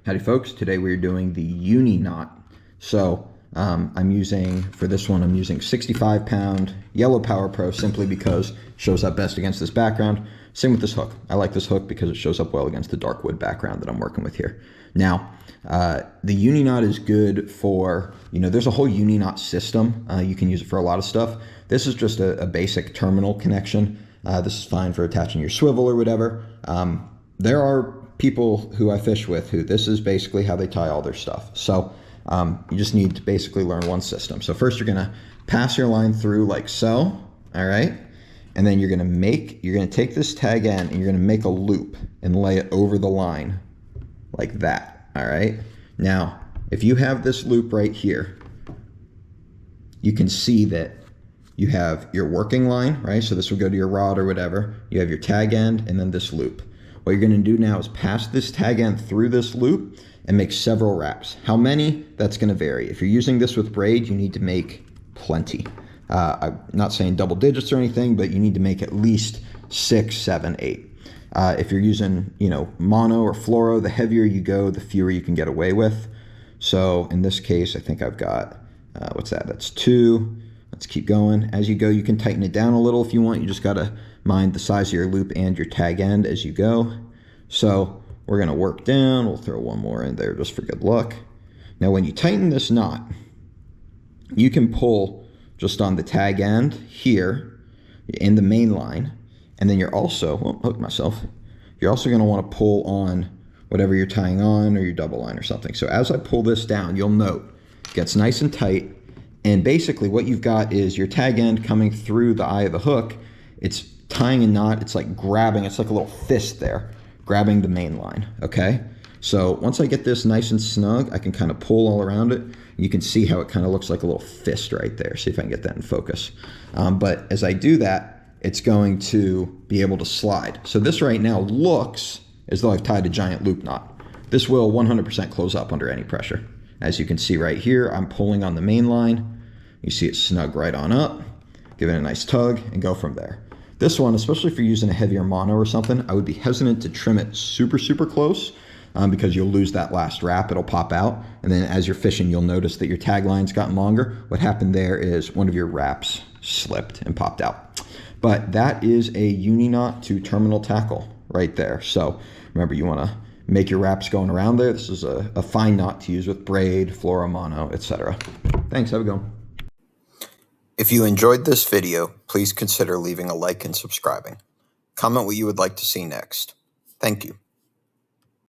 Howdy folks, today we're doing the Uni Knot. So I'm using, for this one, I'm using 65-pound Yellow Power Pro simply because it shows up best against this background. Same with this hook. I like this hook because it shows up well against the dark wood background that I'm working with here. Now, the Uni Knot is good for, there's a whole Uni Knot system. You can use it for a lot of stuff. This is just a basic terminal connection. This is fine for attaching your swivel or whatever. There are people who I fish with who this is basically how they tie all their stuff. So you just need to basically learn one system. So first you're gonna pass your line through like so, all right? And then you're gonna take this tag end and you're gonna make a loop and lay it over the line like that, all right? Now, if you have this loop right here, you can see that you have your working line, right? So this will go to your rod or whatever. You have your tag end and then this loop. What you're gonna do now is pass this tag end through this loop and make several wraps. How many? That's gonna vary. If you're using this with braid, you need to make plenty. I'm not saying double digits or anything, but you need to make at least 6, 7, 8. If you're using, mono or fluoro, the heavier you go, the fewer you can get away with. So in this case, I think I've got, what's that? That's 2. Let's keep going. As you go, you can tighten it down a little if you want. You just gotta mind the size of your loop and your tag end as you go. So we're gonna work down. We'll throw one more in there just for good luck. Now when you tighten this knot, you can pull just on the tag end here in the main line. And then you're also, hook myself. You're also gonna wanna pull on whatever you're tying on or your double line or something. So as I pull this down, you'll note it gets nice and tight. And basically what you've got is your tag end coming through the eye of the hook. It's tying a knot, it's like grabbing, it's like a little fist there, grabbing the main line, okay? So once I get this nice and snug, I can kind of pull all around it. You can see how it kind of looks like a little fist right there. See if I can get that in focus. But as I do that, it's going to be able to slide. So this right now looks as though I've tied a giant loop knot. This will 100% close up under any pressure. As you can see right here, I'm pulling on the main line. You see it snug right on up, give it a nice tug, and go from there. This one, especially if you're using a heavier mono or something, I would be hesitant to trim it super, super close because you'll lose that last wrap, it'll pop out. And then as you're fishing, you'll notice that your tag line's gotten longer. What happened there is one of your wraps slipped and popped out. But that is a Uni Knot to terminal tackle right there. So remember, you wanna make your wraps going around there. This is a fine knot to use with braid, fluoro, mono, etc. Thanks, have a go. If you enjoyed this video, please consider leaving a like and subscribing. Comment what you would like to see next. Thank you.